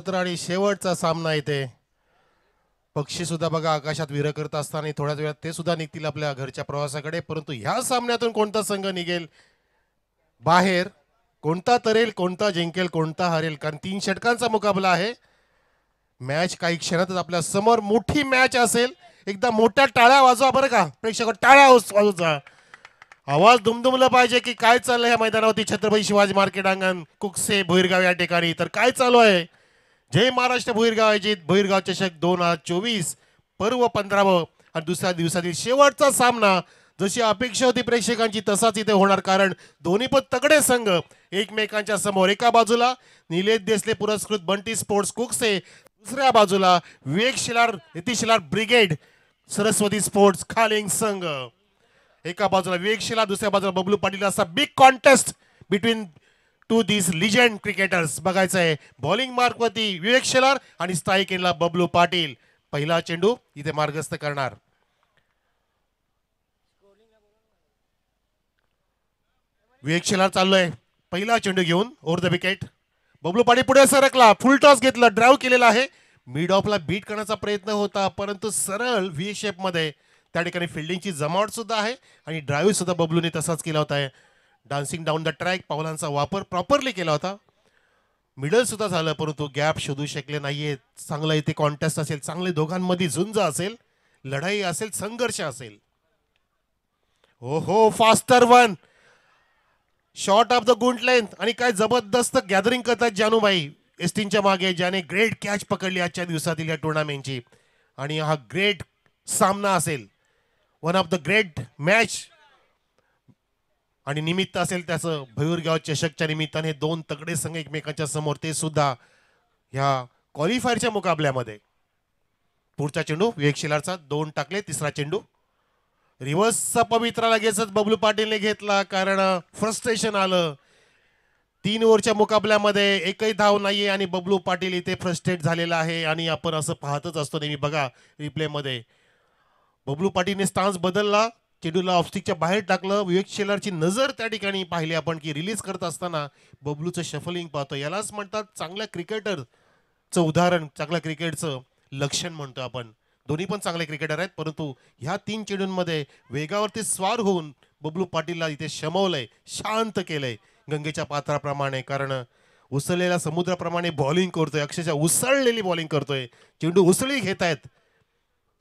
आणि शेवटचा सामना इथे पक्षी सुद्धा बघा आकाशात विरं करत असताना थोड्याच वेळात ते सुद्धा निघतील आपल्या घरच्या प्रवासाकडे. परंतु ह्या सामन्यातून कोणता संघ निघेल बाहेर, कोणता तरेल, कोणता जिंकेल, कोणता हरेल, कारण 3 षटकांचा मुकाबला आहे. मॅच काही क्षणातच आपल्या समोर मोठी मॅच असेल. एकदा मोठ्या टाळ्या वाजवा बरं का प्रेक्षक, टाळ्या वाजवा. आवाज दुमदुमला पाहिजे की काय चाललंय ह्या मैदानावरती. छत्रपती शिवाजी मार्केट अंगण कुकसे भुईरगाव या ठिकाणी तर काय चालू आहे. जय महाराष्ट्र भुईरगाव आयोजित भुईरगाव चषक 2024 पर्व 15व आणि दुसऱ्या दिवसातील शेवटचा सामना. जशी अपेक्षा होती प्रेक्षकांची तसाच इथे होणार, कारण दोन्ही पण तगडे संघ एकमेकांच्या समोर. एका बाजूला निलेश देसले पुरस्कृत बंटी स्पोर्ट्स कुकसे, दुसऱ्या बाजूला विवेक शिलार यतीशिलार ब्रिगेड सरस्वती स्पोर्ट्स खालिंग संघ. एका बाजूला विवेक शिलार, दुसऱ्या बाजूला बबलू पाटील. असा बिग कॉन्टेस्ट बिटवीन टू दिस लिजेंड क्रिकेटर्स बघायचं आहे. बॉलिंग मार्कवरती विवेक शेलार आणि स्ट्राईक एंडला बबलू पाटील. पहिला चेंडू इथे मार्गस्थ करणार विवेक शेलार. चाललोय पहिला चेंडू घेऊन over the wicket. Bablu Patil पुढे सरकला, फुल टॉस घेतला, ड्राईव्ह केलेला आहे. मिड ऑफला बीट करण्याचा प्रयत्न होता, परंतु सरळ व्ही शेप मध्ये त्या ठिकाणी फिल्डिंगची जमावट सुद्धा आहे आणि ड्राईव्ह सुद्धा बबलूने तसाच केला होता. डान्सिंग डाऊन द ट्रॅक पावलांचा वापर प्रॉपरली केला होता. मिडल सुद्धा झालं, परंतु गॅप शोधू शकले नाहीये. चांगला इथे कॉन्टेस्ट असेल, चांगले दोघांमध्ये झुंज असेल, लढाई असेल, संघर्ष असेल. हो हो, faster one short of the good length. आणि काय जबरदस्त गॅदरिंग करतात जानूभाई एस्टिनच्या मागे, ज्याने ग्रेट कॅच पकडली आजच्या दिवसातील या टुर्नामेंटची. आणि हा ग्रेट सामना असेल, one of the great match आणि निमित्त असेल त्याचं. भैरगाव चषकच्या निमित्ताने दोन तगडे संघ एकमेकांच्या समोर, ते सुद्धा ह्या क्वालिफायरच्या मुकाबल्यामध्ये. पुढचा चेंडू विवेक शिलारचा, 2 टाकले. तिसरा चेंडू रिव्हर्सचा पवित्रा लगेचच बबलू पाटीलने घेतला, कारण फ्रस्ट्रेशन आलं. 3 ओव्हरच्या मुकाबल्यामध्ये एकही धाव नाहीये आणि बबलू पाटील इथे फ्रस्ट्रेट झालेला आहे. आणि आपण असं पाहतच असतो नेहमी बघा रिप्ले मध्ये, बबलू पाटीलने स्टान्स बदलला, चेंडूला ऑफस्टिकच्या बाहेर टाकलं. विवेक शेलारची नजर त्या ठिकाणी पाहिली आपण की रिलीज करत असताना बबलूचं शफलिंग पाहतो. यालाच म्हणतात चांगल्या क्रिकेटरचं उदाहरण, चांगल्या क्रिकेटचं लक्षण म्हणतो आपण. दोन्ही पण चांगले क्रिकेटर आहेत, परंतु ह्या 3 चेंडूंमध्ये वेगावरती स्वार होऊन बबलू पाटीलला इथे शमवलंय, शांत केलंय गंगेच्या पात्राप्रमाणे. कारण उसळलेल्या समुद्राप्रमाणे बॉलिंग करतोय, अक्षरशः उसळलेली बॉलिंग करतोय. चेंडू उसळी घेत आहेत.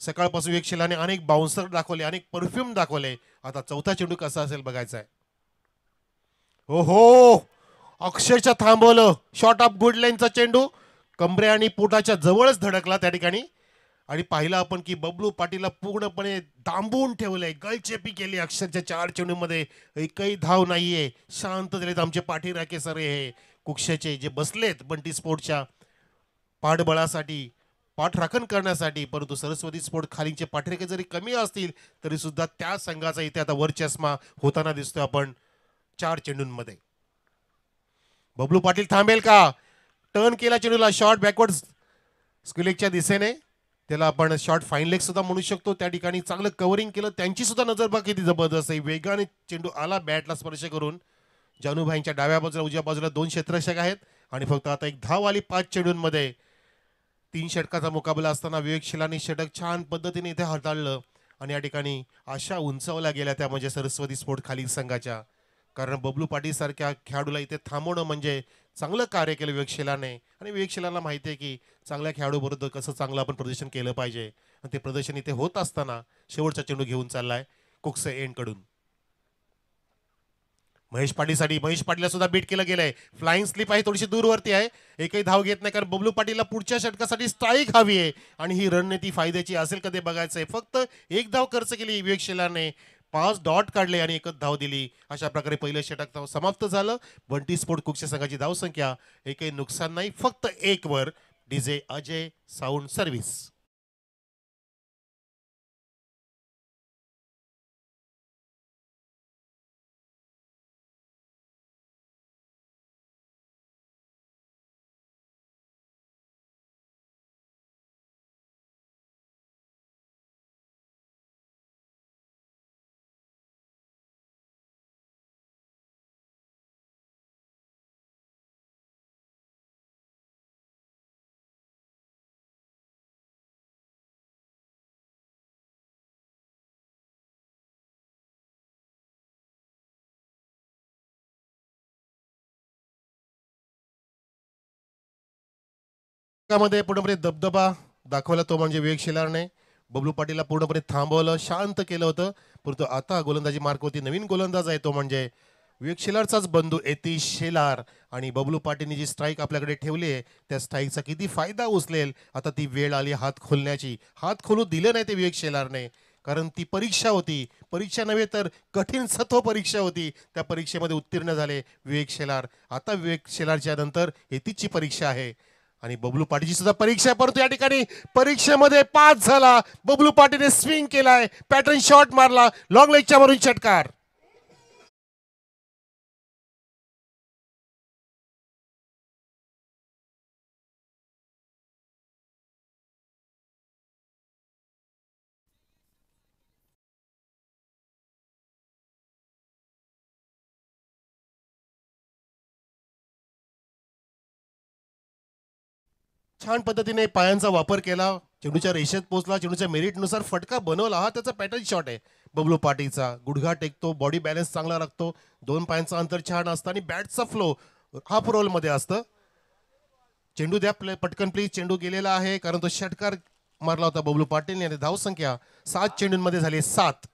सकाळपासून विवेक शेलारने अनेक बाउन्सर दाखवले, अनेक परफ्यूम दाखवले. आता चौथा चेंडू कसा असेल बघायचा आहे. हो हो, अक्षरशः थांबवलं. शॉर्ट ऑफ गुड लाईनचा चेंडू कमरे आणि पोटाच्या जवळच धडकला त्या ठिकाणी. आणि पाहिलं आपण की बबलू पाटीलला पूर्णपणे दांबून ठेवलंय, गळचेपी केली अक्षरशः. 4 चेंडूमध्ये एकही धाव नाहीये. शांत झालेत आमचे पाठीराखे सर हे कुक्षाचे, जे बसलेत बंटी स्पोर्टच्या पाठबळासाठी, पाठराखण करण्यासाठी. परंतु सरस्वती स्पोर्ट खालीचे पाठरेखे जरी कमी असतील तरी सुद्धा त्या संघाचा इथे आता वरचष्मा होताना दिसतोय आपण 4 चेंडूंमध्ये. बबलू पाटील थांबेल का? टर्न केला चेंडूला, शॉर्ट बॅकवर्ड स्क्विलेकच्या दिशेने, त्याला आपण शॉर्ट फाईन लेग सुद्धा म्हणू शकतो. त्या ठिकाणी चांगलं कव्हरिंग केलं. त्यांची सुद्धा नजर बघ किती जबरदस्त आहे. वेगाने चेंडू आला बॅटला स्पर्श करून. जानूभाईंच्या डाव्या बाजूला उजव्या बाजूला 2 क्षेत्ररक्षक आहेत आणि फक्त आता एक धाव आली 5 चेंडूंमध्ये. 3 षटकाचा मुकाबला असताना विवेक शिलानी षटक छान पद्धतीने इथे हाताळलं आणि या ठिकाणी आशा उंचावल्या गेल्या त्या म्हणजे सरस्वती स्पोर्ट खाली संघाच्या. कारण बबलू पाटील सारख्या खेळाडूला इथे थांबवणं म्हणजे चांगलं कार्य केलं विवेक शिलाने. आणि विवेक शिलाला माहिती आहे की चांगल्या खेळाडूबरोबर कसं चांगलं आपण प्रदर्शन केलं पाहिजे. आणि ते प्रदर्शन इथे होत असताना शेवटचा चेंडू घेऊन चाललाय कुकसे एंड कडून महेश पाटीलसाठी. महेश पाटीलला सुद्धा बीट केलं गेलंय. फ्लाइंग स्लिप आहे, थोडीशी दूरवरती आहे, एकही धाव घेत नाही, कारण बबलू पाटीलला पुढच्या षटकासाठी स्ट्राईक हवी आहे. आणि ही रणनीती फायद्याची असेल कधी बघायचंय. फक्त एक धाव खर्च केली विवेक शिलाने, 5 डॉट काढले आणि एकच धाव दिली. अशा प्रकारे पहिलं षटक समाप्त झालं. बंटी स्पोर्ट कुकच्या संघाची धावसंख्या एकही नुकसान नाही, फक्त 1 वर. DJ Ajay sound service. मध्ये पूर्णपणे दबदबा दाखवला तो म्हणजे विवेक शेलारने. बबलू पाटीलला पूर्णपणे थांबवलं, शांत केलं होतं. परंतु आता गोलंदाजी मार्कवरती नवीन गोलंदाज आहे तो म्हणजे विवेक शेलारचाच बंधू यतीश शेलार. आणि बबलू पाटीलने जी स्ट्राईक आपल्याकडे ठेवली आहे त्या स्ट्राईकचा किती फायदा उचलेल, आता ती वेळ आली हात खोलण्याची. हात खोलू दिलं नाही ते विवेक शेलारने, कारण ती परीक्षा होती. परीक्षा नव्हे तर कठीण सत्व परीक्षा होती. त्या परीक्षेमध्ये उत्तीर्ण झाले विवेक शेलार. आता विवेक शेलारच्या नंतर यतीशची परीक्षा आहे आणि बबलू पाटीलची सुद्धा परीक्षा आहे. परंतु या ठिकाणी परीक्षेमध्ये पास झाला. बबलू पाटीलने स्विंग केलाय, पॅटर्न शॉट मारला, लॉंग लेगच्या वरून षटकार. छान पद्धतीने पायांचा वापर केला, चेंडूच्या रेषेत पोहोचला, चेंडूच्या मेरिटनुसार फटका बनवला. हा त्याचा पॅटर्न शॉट आहे बबलू पाटीलचा. गुडघा टेकतो, बॉडी बॅलन्स चांगला राखतो, दोन पायांचं अंतर छान असतं आणि बॅटचा फ्लो हाफ रोलमध्ये असतं. चेंडू द्या पटकन प्लीज. चेंडू गेलेला आहे कारण तो षटकार मारला होता बबलू पाटीलने. आणि धावसंख्या 7 चेंडूंमध्ये झाली 7.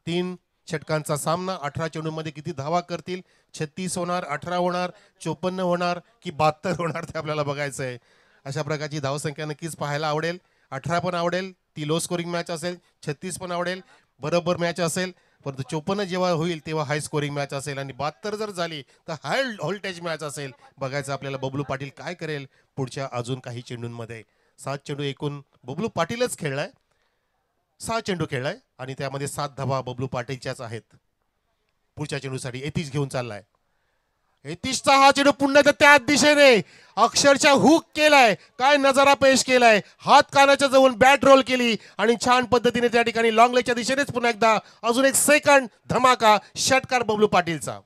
3 षटकांचा सामना. 18 चेंडूंमध्ये किती धावा करतील? 36 होणार, 18 होणार, 54 होणार की 72 होणार ते आपल्याला बघायचं आहे. अशा प्रकारची धावसंख्या नक्कीच पाहायला आवडेल. 18 पण आवडेल, ती लो स्कोरिंग मॅच असेल. 36 पण आवडेल, बरोबर मॅच असेल. परंतु 54 जेव्हा होईल तेव्हा हाय स्कोरिंग मॅच असेल आणि 72 जर झाली तर हाय व्होल्टेज मॅच असेल. बघायचं आपल्याला बबलू पाटील काय करेल पुढच्या अजून काही चेंडूंमध्ये. 7 चेंडू एकूण बबलू पाटीलच खेळलाय. 6 चेंडू खेळलाय आणि त्यामध्ये 7 धावा बबलू पाटीलच्याच आहेत. पुढच्या चेंडूसाठी यतीश घेऊन चाललाय. यतीशचा हा चेंडू पुन्हा त्याच दिशेने अक्षरशः हुक केलाय. काय नजारा पेश केलाय. हात कानाच्या जवळ बॅट रोल केली आणि छान पद्धतीने त्या ठिकाणी लॉंग लेगच्या दिशेनेच पुन्हा एकदा अजून एक सेकंड धमाका षटकार बबलू पाटीलचा.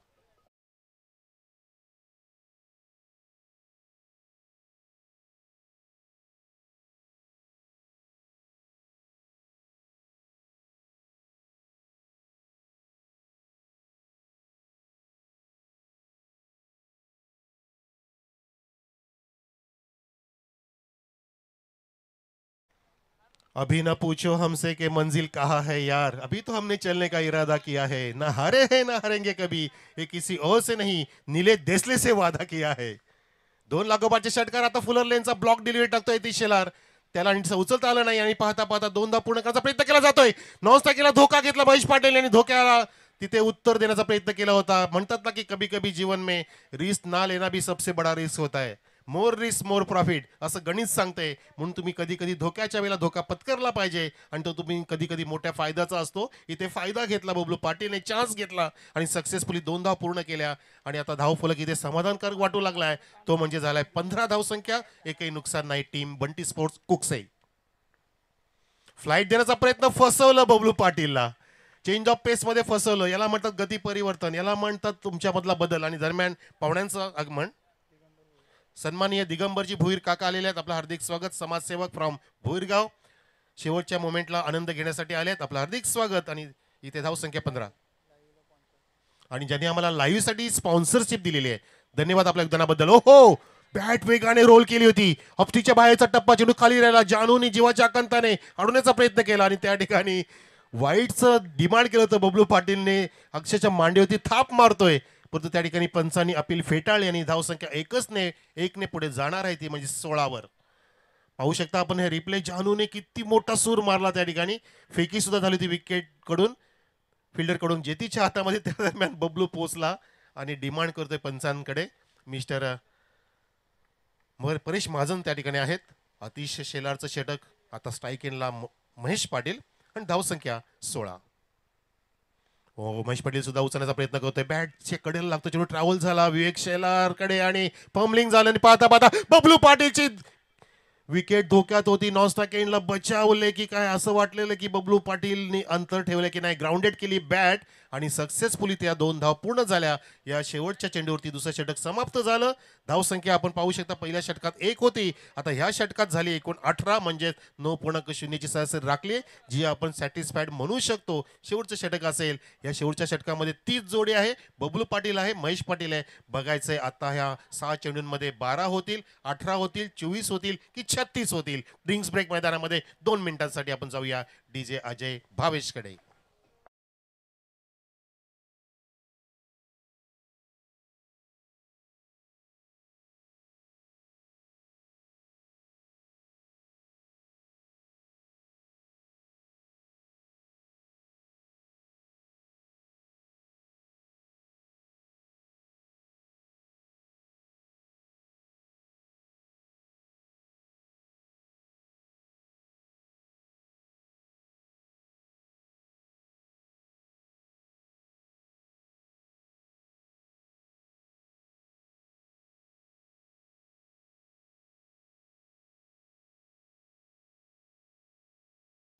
अभी न पूछो हमसे कि मंजिल कहाँ है यार, अभी तो हमने चलने का इरादा किया है. ना हारे हैं ना हारेंगे कभी, ये किसी और से नहीं नीले देसले से वादा किया है. 2 लागोपाठचे षटकार. आता फुलर लेनचा ब्लॉक डिलिव्हरी टाकतोय यतीश शेलार. त्याला नीट उचलता आलं नाही आणि पाहता पाहता 2दा पूर्ण करण्याचा प्रयत्न केला जातोय. नॉनस्टा केला, धोका घेतला महेश पाटील यांनी. धोक्याला तिथे उत्तर देण्याचा प्रयत्न केला होता. म्हणतात ना की कभी कभी जीवन में रिस्क ना लेना भी सबसे बड़ा रिस्क होता है. मोर रिस्क मोर प्रॉफिट असं गणित सांगते. म्हणून तुम्ही कधी कधी धोक्याच्या वेळेला धोका पत्करला पाहिजे आणि तो तुम्ही कधी कधी मोठ्या फायद्याचा असतो. इथे फायदा घेतला बबलू पाटीलने, चान्स घेतला आणि सक्सेसफुली 2 धाव पूर्ण केल्या. आणि आता धावफलक इथे समाधानकारक वाटू लागलाय. तो म्हणजे झालाय 15 धावसंख्या. एकही नुकसान नाही. Team Bunty sports Kukse. Flight देण्याचा प्रयत्न फसवलं बबलू पाटीलला. चेंज ऑफ पेस मध्ये फसवलं. याला म्हणतात गती परिवर्तन, याला म्हणतात तुमच्यामधला बदल. आणि दरम्यान पाहुण्यांचं आगमन. सन्माननीय दिगंबरजी भुईर काका आलेले आहेत. आपलं हार्दिक स्वागत. समाजसेवक फ्रॉम भुईरगाव शेवटच्या मोमेंटला आनंद घेण्यासाठी आलेत. आपलं हार्दिक स्वागत. आणि इथे धावसंख्या 15. आणि ज्यांनी आम्हाला लाईव्ह साठी स्पॉन्सरशिप दिलेली आहे, धन्यवाद आपल्या योगदानाबद्दल. ओहो, बॅट वेगाने रोल केली होती. हफ्तीच्या बाहेरचा टप्पा, चेंडू खाली राहिला. जानूनी जीवाच्या आकांताने अडवण्याचा प्रयत्न केला आणि त्या ठिकाणी वाईटचं डिमांड केलं होतं बबलू पाटीलने. अक्षरशः मांडीवरती थाप मारतोय. परंतु त्या ठिकाणी पंचांनी अपील फेटाळली आणि धावसंख्या 1ने पुढे जाणार आहे, ती म्हणजे 16वर. पाहू शकता आपण हे रिप्ले. जानूने किती मोठा सूर मारला त्या ठिकाणी. फेकी सुद्धा झाली होती विकेट कडून, फिल्डर कडून. जेतीच्या हातामध्ये त्या दरम्यान बबलू पोचला आणि डिमांड करतोय पंचांकडे. मिस्टर परेश महाजन त्या ठिकाणी आहेत. अतिशय शेलारचं षटक. आता स्ट्राईक इनला महेश पाटील आणि धावसंख्या 16. हो, महेश पाटील सुद्धा उचलण्याचा प्रयत्न करतोय. बॅटच्या कडेला लागतो, चेंडू ट्रॅव्हल झाला विवेक शेलारकडे आणि फंबलिंग झालं. आणि पाहता पाहता बबलू पाटीलची विकेट धोक्यात होती. नॉनस्ट्राइक एंडला बचावले की काय असं वाटलेलं की बबलू पाटीलनी अंतर ठेवले की नाही. ग्राउंडेड केली बॅट आणि सक्सेसफुली त्या 2 धाव पूर्ण झाल्या. या शेवटच्या चेंडूवरती दुसरं षटक समाप्त झालं. धावसंख्या आपण पाहू शकता पहिल्या षटकात 1 होती, आता ह्या षटकात झाली एकूण 18 म्हणजे 9.0 ची सरासरी राखली, जी आपण सॅटिस्फाईड म्हणू शकतो. शेवटचं षटक असेल. या शेवटच्या षटकामध्ये 30 जोडी आहे. बबलू पाटील आहे, महेश पाटील आहे. बघायचंय आता ह्या 6 चेंडूंमध्ये 12 होतील, 18 होतील, 24 होतील की 36 होतील. ड्रिंक्स ब्रेक मैदानामध्ये 2 मिनिटांसाठी आपण जाऊया डीजे अजय भावेशकडे.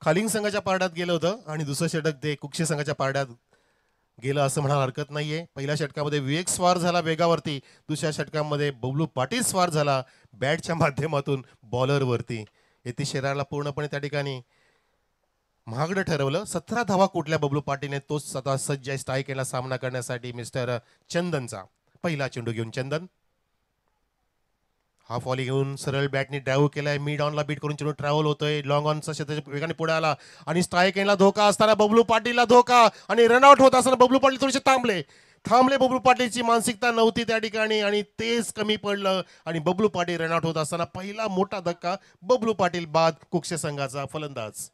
खालिंग संघाच्या पारड्यात गेलं होतं आणि दुसरं षटक ते कुक्षे संघाच्या पारड्यात गेलं असं म्हणायला हरकत नाहीये. पहिल्या षटकामध्ये विवेक स्वार झाला वेगावरती, दुसऱ्या षटकामध्ये बबलू पाटील स्वार झाला बॅटच्या माध्यमातून बॉलरवरती. येथे शरीराला पूर्णपणे त्या ठिकाणी महागडं ठरवलं. 17 धावा कुठल्या बबलू पाटीलने, तोच स्वतः सज्ज आहे स्ट्राईक केला सामना करण्यासाठी मिस्टर चंदनचा. पहिला चेंडू घेऊन चंदन हाफ वॉली घेऊन सरळ बॅटने ड्राईव्ह केलाय. मिड ऑनला बीट करून चेंडू ट्रॅव्हल होतोय. लॉंग ऑनचा क्षेत्राच्या वेगाने पुढे आला आणि स्ट्राईक एंडला धोका असताना बबलू पाटीलला धोका आणि रनआउट होत असताना बबलू पाटील थोडेसे थांबले. बबलू पाटीलची मानसिकता नव्हती त्या ठिकाणी आणि तेच कमी पडलं आणि बबलू पाटील रनआउट होत असताना पहिला मोठा धक्का. बबलू पाटील बाद कुक्षे संघाचा फलंदाज.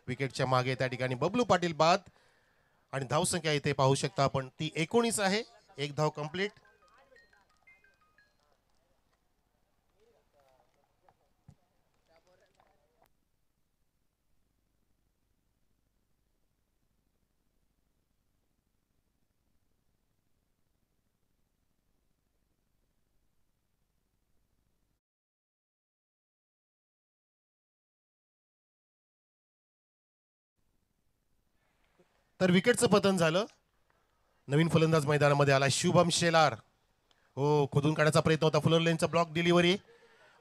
विकेटच्या मागे त्या ठिकाणी बबलू पाटील बाद आणि धावसंख्या इथे पाहू शकता आपण ती 19 आहे. एक धाव कंप्लीट. तर विकेटचं पतन झालं. नवीन फलंदाज मैदानामध्ये आला शुभम शेलार. हो, खोदून काढण्याचा प्रयत्न होता. फुलर लेनचा ब्लॉक डिलिव्हरी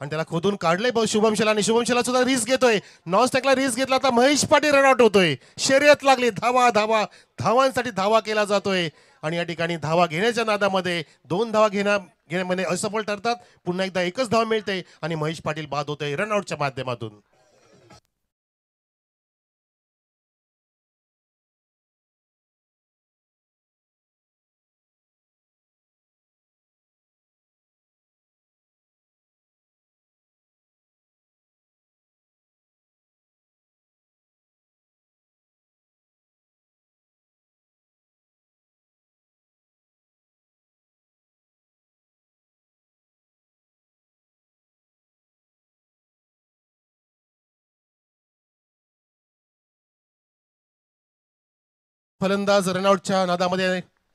आणि त्याला खोदून काढलंय शुभम शेलार आणि शुभम शेलार सुद्धा रिस्क घेतोय. नॉन स्टॅकला रिस्क घेतला आता महेश पाटील रनआउट होतोय. शर्यत लागली. धावांसाठी धावा केला जातोय आणि या ठिकाणी धावा घेण्याच्या नादामध्ये 2 धावा घेण्यामध्ये असफल ठरतात. पुन्हा एकदा एकच धावा मिळते आणि महेश पाटील बाद होतोय रनआउटच्या माध्यमातून. फलंदाज रनआउटच्या नादामध्ये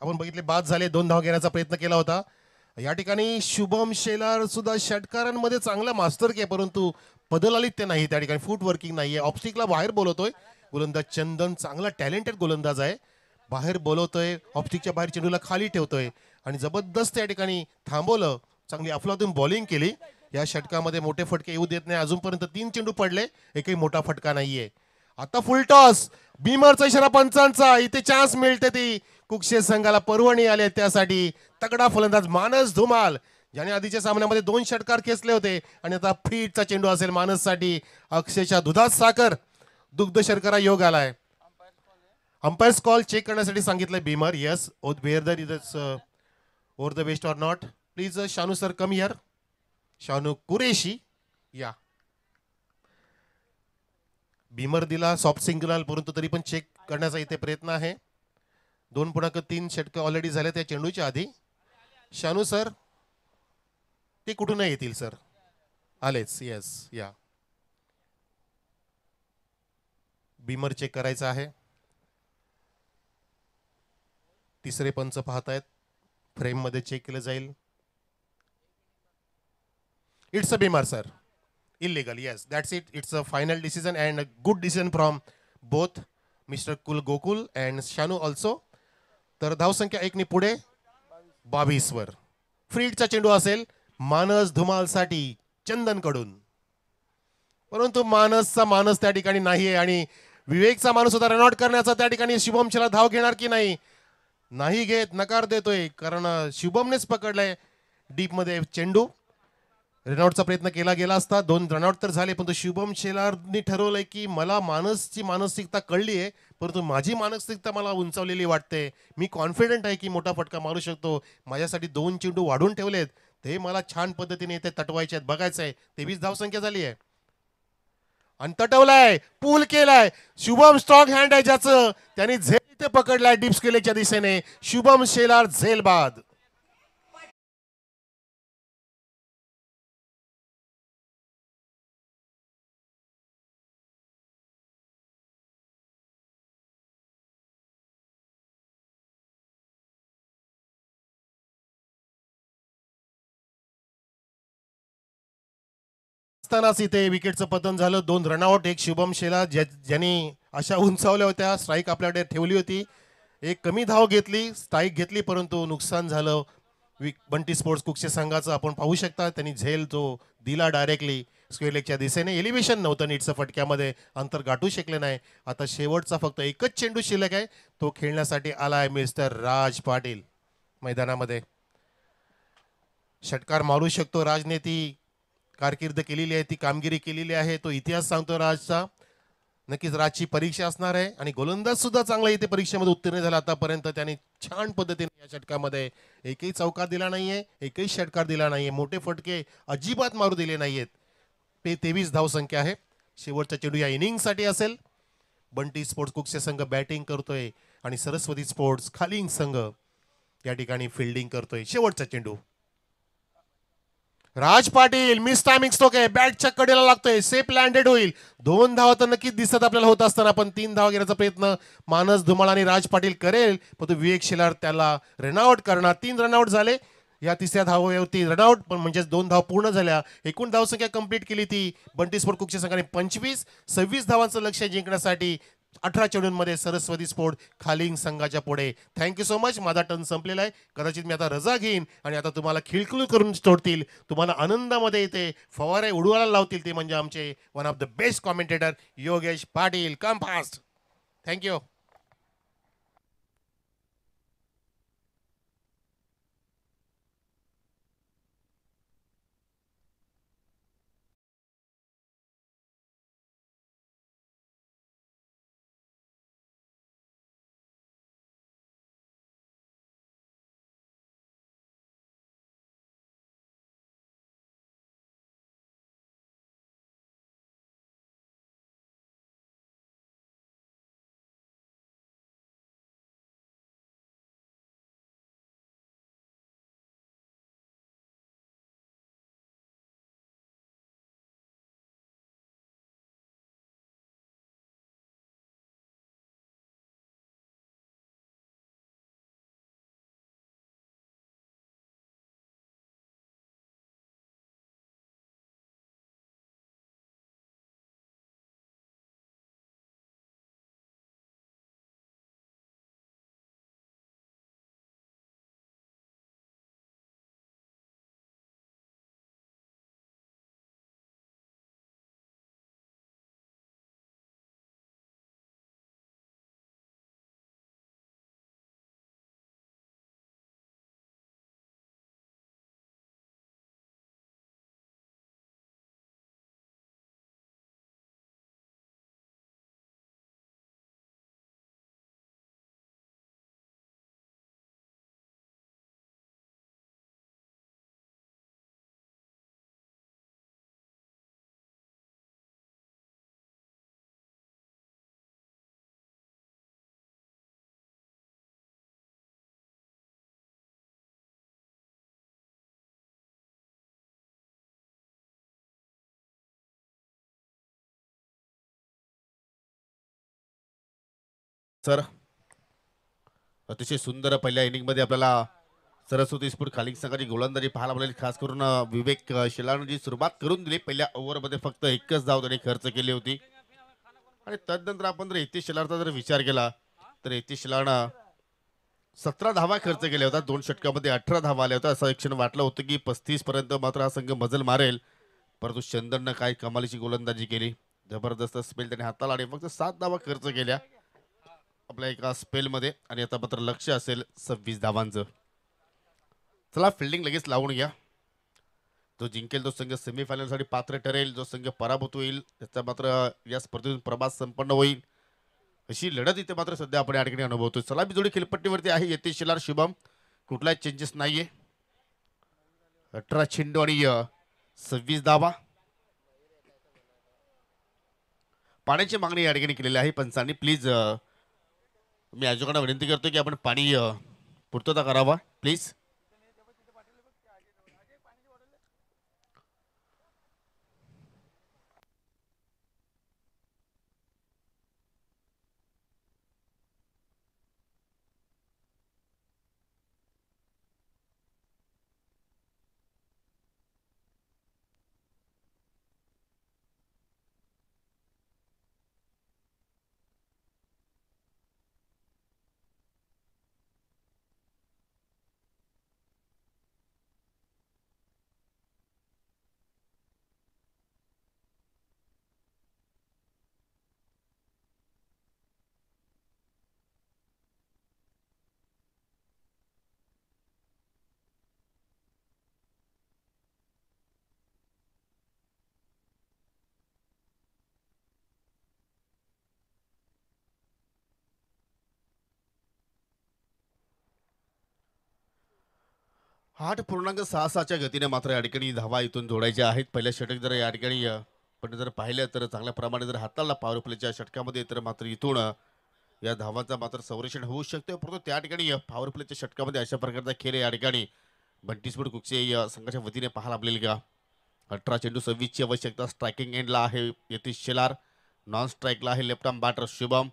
आपण बघितले बाद झाले. 2 धावा घेण्याचा प्रयत्न केला होता. या ठिकाणी शुभम शेलार सुद्धा षटकारांमध्ये चांगला मास्टर के, परंतु पदलालित्य नाही त्या ठिकाणी, फूट वर्किंग नाहीये. ऑफस्टिकला बाहेर बोलवतोय. गोलंदाज चंदन चांगला टॅलेंटेड गोलंदाज आहे. बाहेर बोलवतोय, ऑफस्टिकच्या बाहेर चेंडूला खाली ठेवतोय आणि जबरदस्त या ठिकाणी थांबवलं. चांगली अफलातून बॉलिंग केली. या षटकामध्ये मोठे फटके येऊ देत नाही. अजूनपर्यंत 3 चेंडू पडले, एकही मोठा फटका नाहीये. आता फुल टॉस. बीमरचा इशारा पंचांचा. इथे चान्स मिळते ती कुक्षे संघाला. पर्वणी आले त्यासाठी तगडा फलंदाज मानस धुमाल, ज्याने आधीच्या सामन्यामध्ये 2 षटकार खेचले होते आणि आता फ्रीटचा चेंडू असेल मानससाठी. अक्षयच्या दुधात साखर, दुग्ध शर्करा योग आलाय. अंपायर्स कॉल चेक करण्यासाठी सांगितलंय beamer. Yes, where the over the best or not. Please Shanu sir come here. Shanu Qureshi या. बीमर दिला सॉफ्ट सिंगल, परंतु तरी पण चेक करण्याचा इथे प्रयत्न आहे. 2.3 षटक ऑलरेडी झाले त्या चेंडूच्या आधी. शानू सर ते कुठून येतील सर? आलेच. येस या. बीमर चेक करायचा आहे. तिसरे पंच पाहतायत. फ्रेम मध्ये चेक केलं जाईल. It's a Beamer sir. Illegal, yes. That's it. It's a final decision and a good decision from both Mr. Kul Gokul and Shanu also. तर धावसंख्या 1 ने पुढे 22 वर. फ्रीडचा चेंडू असेल मानस धुमालसाठी चंदन कडून. परंतु मानसचा मानस त्या ठिकाणी नाहीये आणि विवेकचा माणूस होता रनआउट करण्याचा. त्या ठिकाणी शुभमला धाव घेणार की नाही? नाही घेत, नकार देतोय कारण शुभमनेच पकडलाय डीप मध्ये चेंडू. रनआउटचा प्रयत्न केला गेला असता. 2 रनआउट तर झाले, परंतु शुभम शेलारनी ठरवलंय की मला मानसची मानसिकता कळली आहे, परंतु माझी मानसिकता मला उंचावलेली वाटते. मी कॉन्फिडंट आहे की मोठा फटका मारू शकतो. माझ्यासाठी 2 चेंडू वाढून ठेवलेत, ते मला छान पद्धतीने इथे तटवायचे आहेत. बघायचं आहे. 23 धावसंख्या झाली आहे आणि तटवलाय, पूल केलाय. शुभम स्ट्रॉंग हँड आहे ज्याचं, त्यांनी झेल इथे पकडलाय डीप स्केलेच्या दिशेने. शुभम शेलार झेल बाद. असतानाच इथे विकेटचं पतन झालं. 2 रनआउट. एक शुभम शेलार ज्यांनी अशा उंचावल्या होत्या, स्ट्राईक आपल्याकडे ठेवली होती. एक कमी धाव घेतली, स्ट्राईक घेतली, परंतु नुकसान झालं बंटी स्पोर्ट्स कुक्षे संघाचं. आपण पाहू शकता त्यांनी झेल जो दिला डायरेक्टली स्क्वेअर लेगच्या दिशेने. एलिव्हेशन नव्हतं नीटचं, फटक्यामध्ये अंतर गाठू शकले नाही. आता शेवटचा फक्त एकच चेंडू शिल्लक आहे, तो खेळण्यासाठी आलाय मिस्टर राज पाटील मैदानामध्ये. षटकार मारू शकतो राजने. ती कारकीर्द केलेली आहे, ती कामगिरी केलेली आहे, तो इतिहास सांगतो राजचा. नक्कीच राजची परीक्षा असणार आहे आणि गोलंदाज सुद्धा चांगला इथे परीक्षेमध्ये उत्तीर्ण झाला आतापर्यंत. त्याने छान पद्धतीने या षटकामध्ये एकही चौकार दिला नाहीये, एकही षटकार दिला नाहीये, मोठे फटके अजिबात मारू दिले नाहीयेत. 23 धावसंख्या आहे. शेवटचा चेंडू या इनिंगसाठी असेल. बंटी स्पोर्ट्स कुक्षे संघ बॅटिंग करतोय आणि सरस्वती स्पोर्ट्स खालिंग संघ या ठिकाणी फिल्डिंग करतोय. शेवटचा चेंडू राज पाटील मिस टायमिंग स्ट्रोक आहे, बॅटच्या कडेला लागतोय, सेफ लँडेड होईल. 2 धावा तर नक्कीच दिसत आपल्याला होत असताना, पण 3 धावा घेण्याचा प्रयत्न मानस धुमाळ आणि राज पाटील करेल, परंतु विवेक शेलार त्याला रनआउट करणार. 3 रनआउट झाले. या तिसऱ्या धावेवरती रनआउट, पण म्हणजे 2 धाव पूर्ण झाल्या. एकूण धावसंख्या कंप्लीट केली ती बंटी स्पोर्ट कुक्षे संघाने 26 धावांचं लक्ष्य जिंकण्यासाठी 18 चेंडूंमध्ये सरस्वती स्पोर्ट खालिंग संघाच्या पुढे. Thank you so much. माझा टर्न संपलेला आहे. कदाचित मी आता रजा घेईन आणि आता तुम्हाला खिळखिळ करून सोडतील, तुम्हाला आनंदामध्ये येते फवारे उडवायला लावतील. ते म्हणजे आमचे one of the best commentator Yogesh Patil. Come fast. Thank you. Sir, अतिशय सुंदर पहिल्या इनिंगमध्ये आपल्याला सरस्वती स्फूर्त खालिंग संघाची गोलंदाजी पाहायला मिळाली. खास करून विवेक शिलान जी सुरुवात करून दिली. पहिल्या ओव्हरमध्ये फक्त एकच धाव त्याने खर्च केली होती आणि तदनंतर आपण जर हितेश शिलारचा जर विचार केला तर हितेश शिलानं 17 धावा खर्च केल्या होत्या. 2 षटकामध्ये 18 धावा आल्या होत्या. असं एक क्षण वाटलं होतं की 35 पर्यंत मात्र हा संघ मजल मारेल, परंतु चंदननं काय कमालीची गोलंदाजी केली. जबरदस्त स्पेल त्याने हाताला आणि फक्त 7 धावा खर्च केल्या आपल्या एका स्पेलमध्ये आणि आता मात्र लक्ष असेल 26 धावांचं. चला फिल्डिंग लगेच लावून घ्या. जो जिंकेल तो संघ सेमीफायनलसाठी पात्र ठरेल. जो संघ पराभूत होईल त्याचा मात्र या स्पर्धेतून प्रवास संपन्न होईल. अशी लढत इथे मात्र सध्या आपण या ठिकाणी अनुभवतोय. चला जोडी खेळपट्टीवरती आहे. यतीश शिलार, शुभम. कुठलाही चेंजेस नाहीये. 18 चेंडू आणि 26 धावा. पाण्याची मागणी या ठिकाणी केलेली आहे पंचांनी. प्लीज मी आयोजकांना विनंती करतो की आपण पाणी पूर्तता करावा प्लीज. आठ पूर्णांक 6-6च्या गतीने मात्र या ठिकाणी धावा इथून जोडायच्या आहेत. पहिल्या षटक जर या ठिकाणी पण जर पाहिलं तर चांगल्या प्रमाणे जर हाताळला पॉवर प्लेच्या षटकामध्ये तर मात्र इथून या धावांचा मात्र संरक्षण होऊ शकते. परंतु त्या ठिकाणी पॉवर प्लेच्या षटकामध्ये अशा प्रकारचा खेळ या ठिकाणी बंटीस्फोट कुकचे या संघाच्या वतीने पाहायला आपल्याला का. 18 चेंडू 26ची आवश्यकता. स्ट्रायकिंग एंडला आहे यतीश शेलार. नॉन स्ट्राईकला आहे लेफ्ट आर्म बॅटर शुभम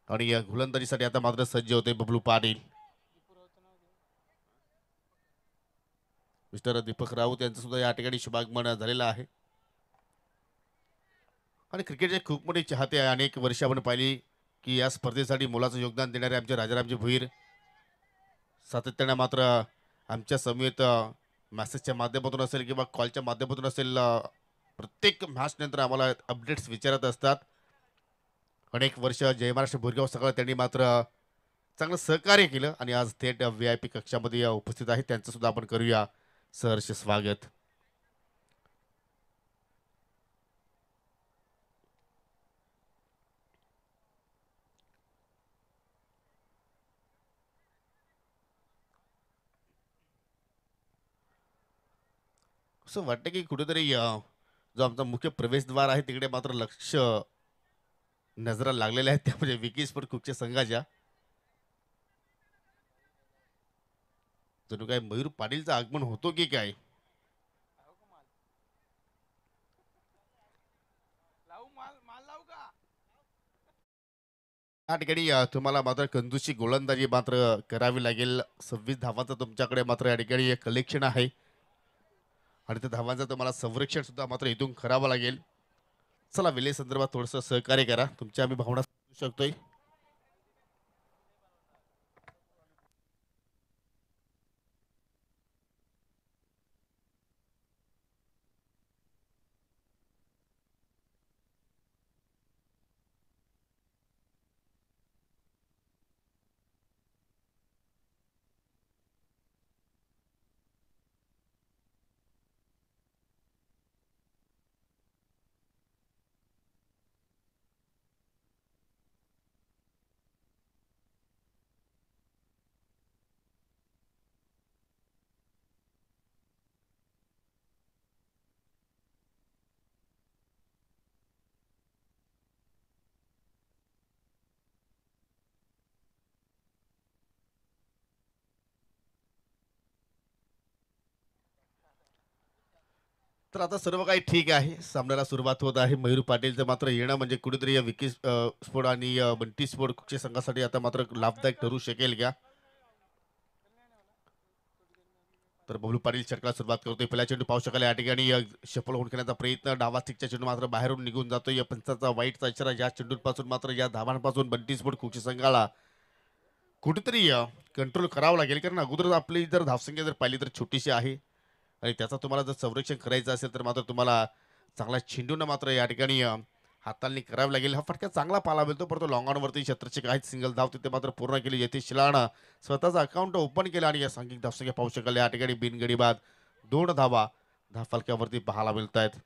आणि या गोलंदाजीसाठी आता मात्र सज्ज होते बबलू पाटील. मिस्टर दीपक राऊत यांचं सुद्धा या ठिकाणी शुभागमन झालेलं आहे. आणि क्रिकेटचे खूप मोठे चाहते आहे. अनेक वर्ष आपण पाहिली की या स्पर्धेसाठी मोलाचं योगदान देणारे आमचे राजारामजी भुईर सातत्याने मात्र आमच्या समेत मेसेजच्या माध्यमातून असेल किंवा कॉलच्या माध्यमातून असेल प्रत्येक मॅच नंतर आम्हाला अपडेट्स विचारत असतात. अनेक वर्ष जय महाराष्ट्र भुरगाव सगळं त्यांनी मात्र चांगलं सहकार्य केलं आणि आज थेट VIP कक्षामध्ये उपस्थित आहे. त्यांचं सुद्धा आपण करूया सहर्ष स्वागत. असं वाटतं की कुठेतरी जो आमचा मुख्य प्रवेशद्वार आहे तिकडे मात्र लक्ष नजरा लागलेल्या आहेत त्या म्हणजे विकी स्पोर्ट कुकच्या संघाच्या. जणू काय मयूर पाटीलचं आगमन होतो की काय. या ठिकाणी तुम्हाला मात्र कंजूसची गोलंदाजी मात्र करावी लागेल. 26 धावांचं तुमच्याकडे मात्र या ठिकाणी कलेक्शन आहे आणि त्या धावांचं तुम्हाला संरक्षण सुद्धा मात्र इथून करावं लागेल. चला विले संदर्भात थोडंसं सहकार्य करा. तुमच्या आम्ही भावना समजू शकतोय. तर आता सर्व काही ठीक आहे. सामन्याला सुरुवात होत आहे. मयूर पाटीलचं मात्र येणं म्हणजे कुठेतरी या विकी स्पोर्ट आणि बंटी स्पोर्ट कुक्षे संघासाठी आता मात्र लाभदायक ठरू शकेल का? तर बबलू पाटील षटकाला सुरुवात करतोय. पहिला चेंडू पाहू शकाल या ठिकाणी शफल होऊन खेळण्याचा प्रयत्न. डावा स्टिकचा चेंडू मात्र बाहेरून निघून जातोय. या पंचाचा वाईटचा इशारा या चेंडूपासून मात्र या धावांपासून बंटी स्पोर्ट कुक्षे संघाला कुठेतरी कंट्रोल करावं लागेल. कारण अगोदर आपली जर धावसंख्या जर पाहिली तर छोटीशी आहे आणि त्याचा तुम्हाला जर संरक्षण करायचं असेल तर मात्र तुम्हाला चांगला चेंडून मात्र या ठिकाणी हाताळणी करावी लागेल. हा फटका चांगला पाहायला मिळतो, परंतु लॉंग ऑनवरती क्षेत्रचे आहेत सिंगल धाव तिथे मात्र पूर्ण केली. येथे शिलानं स्वतःचा अकाउंट ओपन केला आणि या सांघिक धावसंख्या पाहू शकाल या ठिकाणी बिनगडी बाद 2 धावा धाफलक्यावरती पाहायला मिळत आहेत.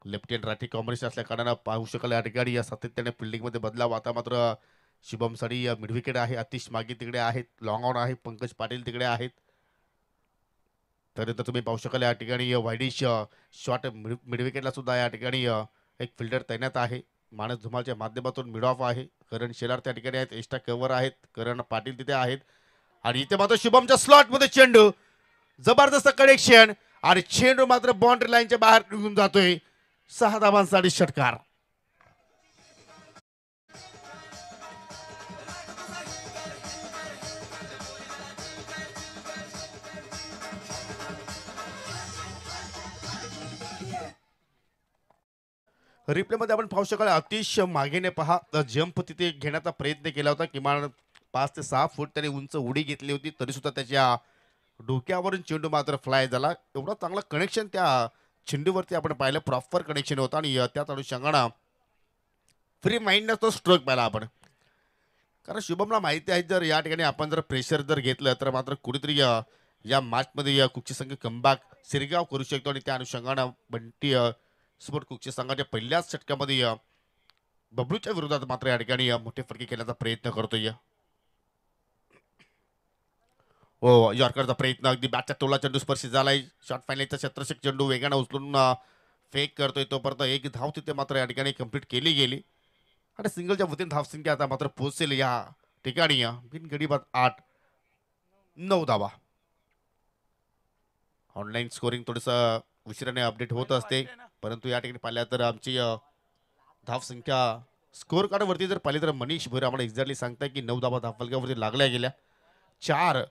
लेफ्ट हँड राठी कॉम्बिनेशन असल्या कारणानं पाहू शकाल या ठिकाणी या सातत्याने फिल्डिंगमध्ये बदलाव. आता मात्र शुभम साडी मिडविकेट आहे, आतिश मागे तिकडे आहेत, लॉंग ऑन आहे, पंकज पाटील तिकडे आहेत. तर तुम्ही पाहू शकाल या ठिकाणी वायडिश शॉट मिडविकेटला सुद्धा या ठिकाणी एक फिल्डर तैनात आहे. मानस धुमालच्या माध्यमातून मिड ऑफ आहे. करण शेलार त्या ठिकाणी आहेत, एक्स्ट्रा कव्हर आहेत, करण पाटील तिथे आहेत आणि इथे मात्र शुभमच्या स्लॉटमध्ये चेंडू, जबरदस्त कनेक्शन आणि चेंडू मात्र बाउंड्री लाईनच्या बाहेर निघून जातोय. 6 धावांसाठी षटकार. रिप्लेमध्ये आपण पाहू शकाल अतिश मागेने पहा जंप तिथे घेण्याचा प्रयत्न केला होता. किमान 5 ते 6 फूट त्याने उंच उडी घेतली होती, तरी सुद्धा त्याच्या डोक्यावरून चेंडू मात्र फ्लाय झाला. एवढा चांगला कनेक्शन त्या चेंडूवरती आपण पाहिलं, प्रॉपर कनेक्शन होतं आणि त्याच अनुषंगानं फ्री माइंडनं तो स्ट्रोक पाहिला आपण. कारण शुभमला माहिती आहे जर या ठिकाणी आपण जर प्रेशर जर घेतलं तर मात्र कुठेतरी या मॅचमध्ये कुक्षी संघ कमबॅक सिरगाव करू शकतो आणि त्या अनुषंगानं बंटी स्पोर्ट कुक्षी संघाच्या पहिल्याच षटकामध्ये बबलूच्या विरोधात मात्र या ठिकाणी मोठे फटके केल्याचा प्रयत्न करतोय. हो, यॉर्करचा प्रयत्न अगदी बॅटच्या तोला चेंडू स्पर्शी झालाय. शॉर्ट फायनलचा क्षेत्ररक्षक चेंडू वेगानं उचलून फेक करतोय. तोपर्यंत एक धाव तिथे मात्र या ठिकाणी कंप्लीट केली गेली आणि सिंगलच्या वतीने धावसंख्या आता मात्र पोहोचेल या ठिकाणी बिनगडी बाद 8-9 धावा. ऑनलाईन स्कोरिंग थोडंसं उशिराने अपडेट होत असते, परंतु या ठिकाणी पाहिल्या तर आमची धावसंख्या स्कोर कार्डवरती जर पाहिली तर मनीष भोईर आम्हाला एक्झॅक्टली सांगताय की 9 धावा धावफलकावरती लागल्या गेल्या. 4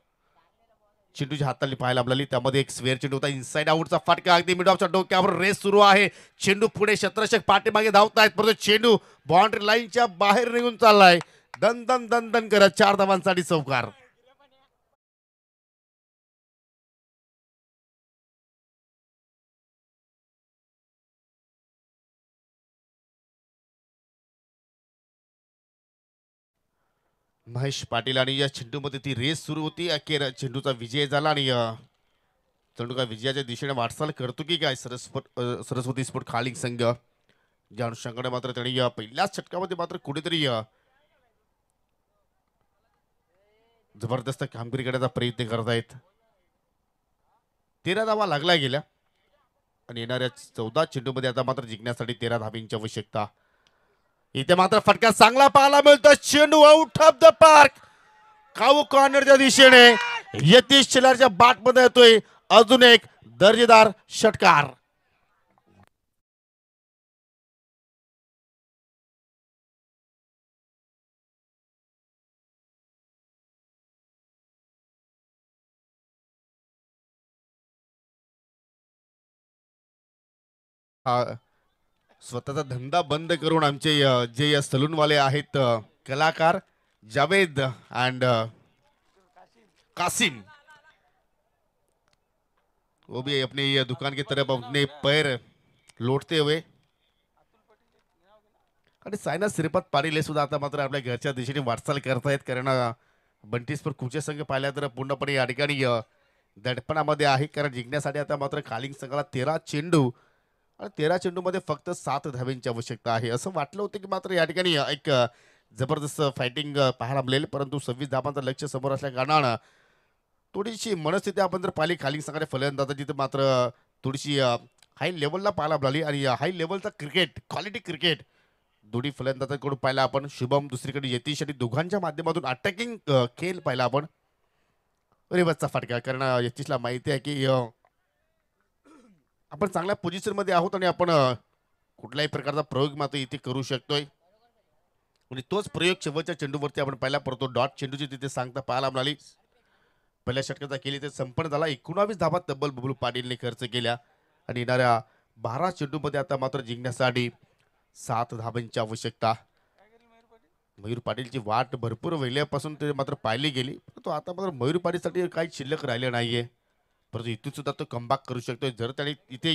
चेंडूच्या हाताली पाहायला मिळाली, त्यामध्ये एक स्वेअर चेंडू होता. इनसाइड आउटचा फटका अगदी मिड ऑफच्या डोक्यावर. रेस सुरू आहे. चेंडू पुढे, क्षेत्ररक्षक पाठीमागे धावतायत, परंतु चेंडू बाउंड्री लाईनच्या बाहेर निघून चाललाय. दन दन दन दन करत 4 धावांसाठी चौकार. महेश पाटील आणि या चेंडूमध्ये ती रेस सुरू होती. अखेर चेंडूचा विजय झाला आणि चेंडू काय विजयाच्या दिशेने वाटचाल करतो की काय सरस्वती स्पोर्ट खालिंग संघ. ज्या अनुषंगाने मात्र त्यांनी पहिल्याच षटकामध्ये मात्र कुठेतरी जबरदस्त कामगिरी करण्याचा प्रयत्न करत आहेत. 13 धावा लागल्या गेल्या आणि येणाऱ्या 14 चेंडूमध्ये आता मात्र जिंकण्यासाठी 13 धावांची आवश्यकता. इथे मात्र फटका चांगला पाहायला मिळतो. चेंडू आउट ऑफ द पार्क. काऊ कॉर्नरच्या दिशेने यतीश चिलारच्या बॅटमध्ये येतोय अजून एक दर्जेदार षटकार. स्वतःचा धंदा बंद करून आमचे जे सलूनवाले आहेत कलाकार जावेद अँड कासिम, वो भी अपने दुकान की तरफ अपने पैर लोटते हुए. आणि सायना श्रीपाद पाटील हे सुद्धा आता मात्र आपल्या घरच्या दिशेने वाटचाल करतायत. कारण बंटी स्पोर्ट कुचे संघ पाहिल्या तर पूर्णपणे या ठिकाणी दडपणामध्ये आहे. कारण जिंकण्यासाठी आता मात्र खालिंग संघाला 13 चेंडू आणि 13 चेंडूमध्ये फक्त 7 धाव्यांची आवश्यकता आहे. असं वाटलं होतं की मात्र या ठिकाणी एक जबरदस्त फायटिंग पाहायला मिळेल, परंतु 26 धावांचं लक्ष समोर असल्या कारणानं थोडीशी मनस्थिती आपण जर पाहिली खालिंग संघाने फलंदाजाची तर मात्र थोडीशी हाय लेवलला पाहायला मिळाली. आणि हाय लेवलचा क्रिकेट, क्वालिटी क्रिकेट दोन्ही फलंदाजांकडून पाहिला आपण. शुभम दुसरीकडे यतीश आणि दोघांच्या माध्यमातून अटॅकिंग खेळ पाहिला आपण. रिवर्सचा फटका, कारण यतीशला माहिती आहे की आपण चांगल्या पोझिशन मध्ये आहोत आणि आपण कुठल्याही प्रकारचा प्रयोग मात्र इथे करू शकतोय आणि तोच प्रयोग शेवटच्या चेंडूवरती आपण पहिला पडतो. डॉट चेंडूची तिथे सांगता पाहायला मिळाली. पहिल्या षटकाचा केली ते संपन्न झाला. 19 धावा तब्बल बबलू पाटीलने खर्च केल्या आणि येणाऱ्या 12 चेंडूमध्ये आता मात्र जिंकण्यासाठी 7 धावांची आवश्यकता. मयूर पाटीलची वाट भरपूर वेळेपासून ते मात्र पाहिली गेली, परंतु आता मात्र मयूर पाटीलसाठी काही शिल्लक राहिले नाहीये. परंतु इथून सुद्धा तो कमबॅक करू शकतोय जर त्याने इथे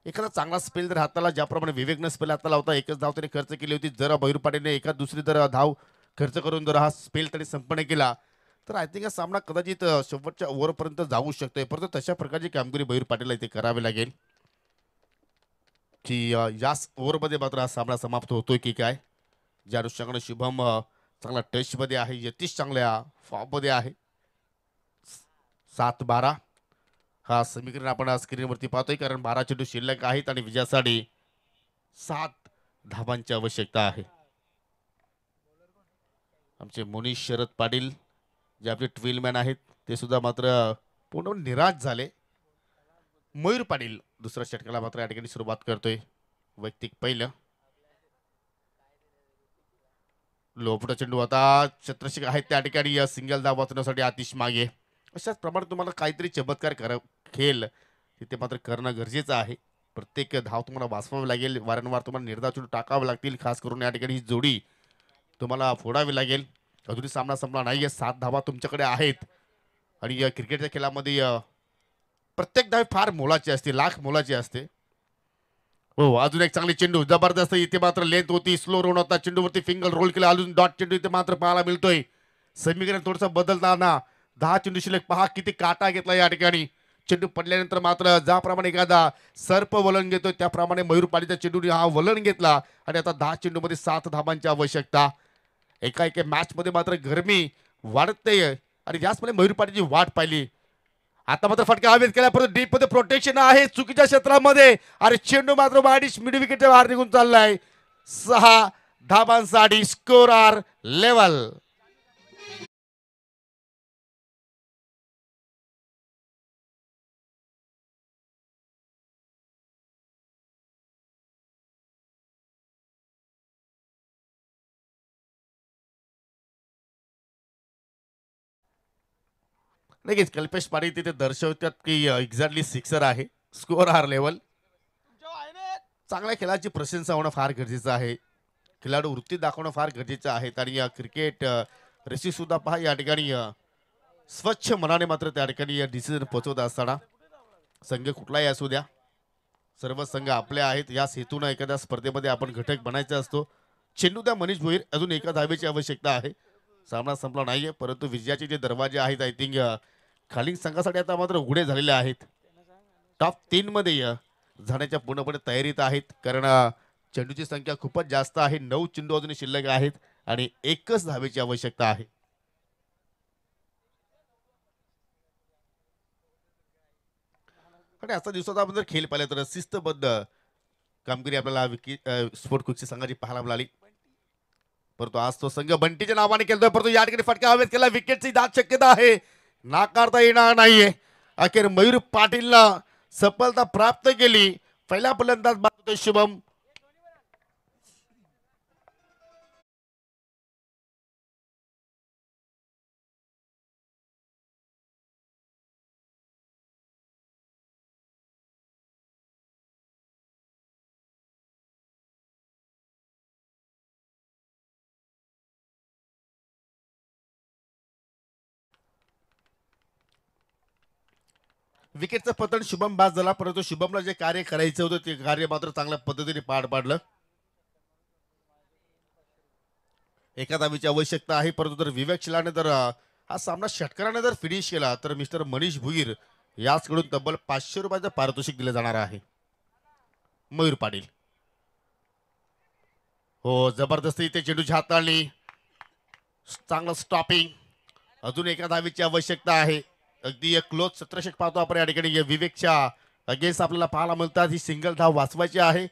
एखादा चांगला स्पेल जर हाताला, ज्याप्रमाणे विवेकनं स्पेल हाताला होता, एकच धाव त्याने खर्च केली होती. जर मयूर पाटीलने एका दुसरी जर धाव खर्च करून जर हा स्पेल त्याने संपन्न केला तर आय थिंक हा सामना कदाचित शेवटच्या ओव्हरपर्यंत जाऊ शकतोय. परंतु तशा प्रकारची कामगिरी मयूर पाटीलला इथे करावी लागेल की याच ओव्हरमध्ये मात्र हा सामना समाप्त होतोय की काय. ज्या अनुषंगाने शुभम चांगला टचमध्ये आहे, यतीश चांगल्या फॉर्ममध्ये आहे. 7-12 हा समीकरण आपण स्क्रीनवरती पाहतोय, कारण 12 चेंडू शिल्लक आहेत आणि विजयासाठी 7 धावांची आवश्यकता आहे. आमचे मोनीश शरद पाटील जे आपले ट्विलमॅन आहेत ते सुद्धा मात्र पूर्ण निराश झाले. मयूर पाटील दुसऱ्या षटकाला मात्र या ठिकाणी सुरुवात करतोय. वैयक्तिक पहिलं लोपटा चेंडू, आता चत्रशिक आहेत त्या ठिकाणी सिंगल धाव वाचवण्यासाठी आतिश मागे. अशाच प्रमाणे तुम्हाला काहीतरी चमत्कार खेळ तिथे मात्र करणं गरजेचं आहे. प्रत्येक धाव तुम्हाला वाचवावी लागेल, वारंवार तुम्हाला निर्धाव चेंडू टाकावे लागतील. खास करून या ठिकाणी ही जोडी तुम्हाला फोडावी लागेल. अजूनही सामना संपला नाहीये, 7 धावा तुमच्याकडे आहेत आणि क्रिकेटच्या खेळामध्ये प्रत्येक धाव फार मोलाची असते, लाख मोलाची असते. हो, अजून एक चांगली चेंडू, जबरदस्त. इथे मात्र लेंथ होती, स्लो रोन होता, चेंडूवरती फिंगल रोल केला. अजून डॉट चेंडू इथे मात्र पाहायला मिळतोय. समीकरण थोडंसं बदलताना 10 चेंडू शिल्लक, पहा किती काटा घेतला या ठिकाणी. चेंडू पडल्यानंतर मात्र ज्याप्रमाणे एखादा सर्प वलन घेतोय त्याप्रमाणे मयूर पाटीलच्या चेंडूने हा वलन घेतला आणि आता 10 चेंडूमध्ये 7 धावांची आवश्यकता. एका मॅच मध्ये मात्र गरमी वाढते आणि याचमध्ये मयूर पाटीलची वाट पाहिली. आता मात्र फटका हवेत केला, परंतु डीप मध्ये प्रोटेक्शन आहे चुकीच्या क्षेत्रामध्ये आणि चेंडू मात्र वाईट मिड विकेटच्या बाहेर निघून चाललाय. 6 धावांसाठी स्कोर आर लेवल. लगेच कल्पेश पाटील तिथे दर्शवतात की एक्झॅक्टली सिक्सर आहे. Score are level. चांगल्या खेळाची प्रशंसा होणं फार गरजेचं आहे, खेळाडू वृत्ती दाखवणं फार गरजेचं आहे. आणि क्रिकेट रेसी सुद्धा पहा या ठिकाणी स्वच्छ मनाने मात्र त्या ठिकाणी डिसिजन पोहोचवत असताना संघ कुठलाही असू द्या, सर्व संघ आपले आहेत. या हेतून एखाद्या स्पर्धेमध्ये आपण घटक बनायचा असतो. चेंडू द्या मनीष भोईर, अजून एका धावेची आवश्यकता आहे. सामना संपला नाहीये, परंतु विजयाचे जे दरवाजे आहेत आय थिंक खाली संघासाठी आता मात्र उघडे झालेले आहेत. टॉप 3 मध्ये जाण्याच्या पूर्णपणे तयारीत आहेत, कारण चेंडूची संख्या खूपच जास्त आहे. 9 चेंडू अजून शिल्लक आहेत आणि एकच धावेची आवश्यकता आहे. आणि आजच्या दिवसात आपण जर खेळ पाहिला तर शिस्तबद्ध कामगिरी आपल्याला स्पोर्ट कुकची संघाची पाहायला मिळाली. परंतु आज तो संघ बंटीच्या नावाने केलतोय, परंतु या ठिकाणी फटका हवेत केला. विकेटची दाट शक्यता आहे, नाकारता येणार नाहीये. अखेर मयूर पाटीलला सफलता प्राप्त केली. पहिला फलंदाज बाद शुभम. विकेटचं पतन शुभम बाद झाला, परंतु शुभमला जे कार्य करायचं होतं ते कार्य मात्र चांगल्या पद्धतीने पार पाडलं. एका धावेची आवश्यकता आहे, परंतु जर विवेक शिलाने जर हा सामना षटकाराने जर फिनिश केला तर मिस्टर मनीष भुईर याचकडून तब्बल 500 रुपयाचं पारितोषिक दिलं जाणार आहे. मयूर पाटील, हो जबरदस्ती इथे चेंडूची हाताळणी, चांगलं स्टॉपिंग. अजून एका धावेची आवश्यकता आहे. अगदी एक क्लोज सत्रशक पाहतो आपण या ठिकाणी विवेकच्या अगेन्स्ट आपल्याला पाहायला मिळतात. ही सिंगल धाव वाचवायची आहे.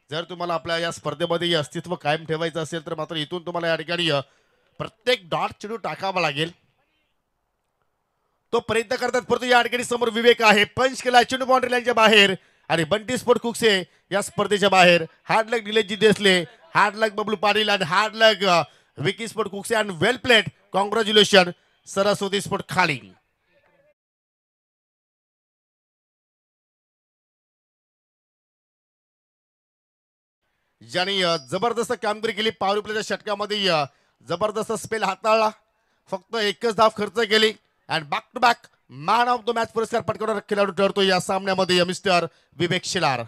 जर तुम्हाला आपल्या या स्पर्धेमध्ये अस्तित्व कायम ठेवायचं असेल तर मात्र इथून तुम्हाला या ठिकाणी प्रत्येक डॉट चेंडू टाकावा लागेल. तो प्रयत्न करतात, परंतु या ठिकाणी समोर विवेक आहे. पंच केला, चेंडू बाउंड्री लाईनच्या बाहेर आणि बंटी स्पोर्ट कुकसे या स्पर्धेच्या बाहेर. Hard luck Nileshji Desale, hard luck Bablu Patil आणि hard luck Vicky sport Kukse and well played. Congratulation Saraswati sport Khaling. ज्यांनी जबरदस्त कामगिरी केली पॉवर प्लेच्या षटकामध्ये जबरदस्त स्पेल हाताळला. फक्त एकच धाव खर्च केली आणि back to back man of the match पुरस्कार पटकावणारा खेळाडू ठरतो या सामन्यामध्ये मिस्टर विवेक शेलार.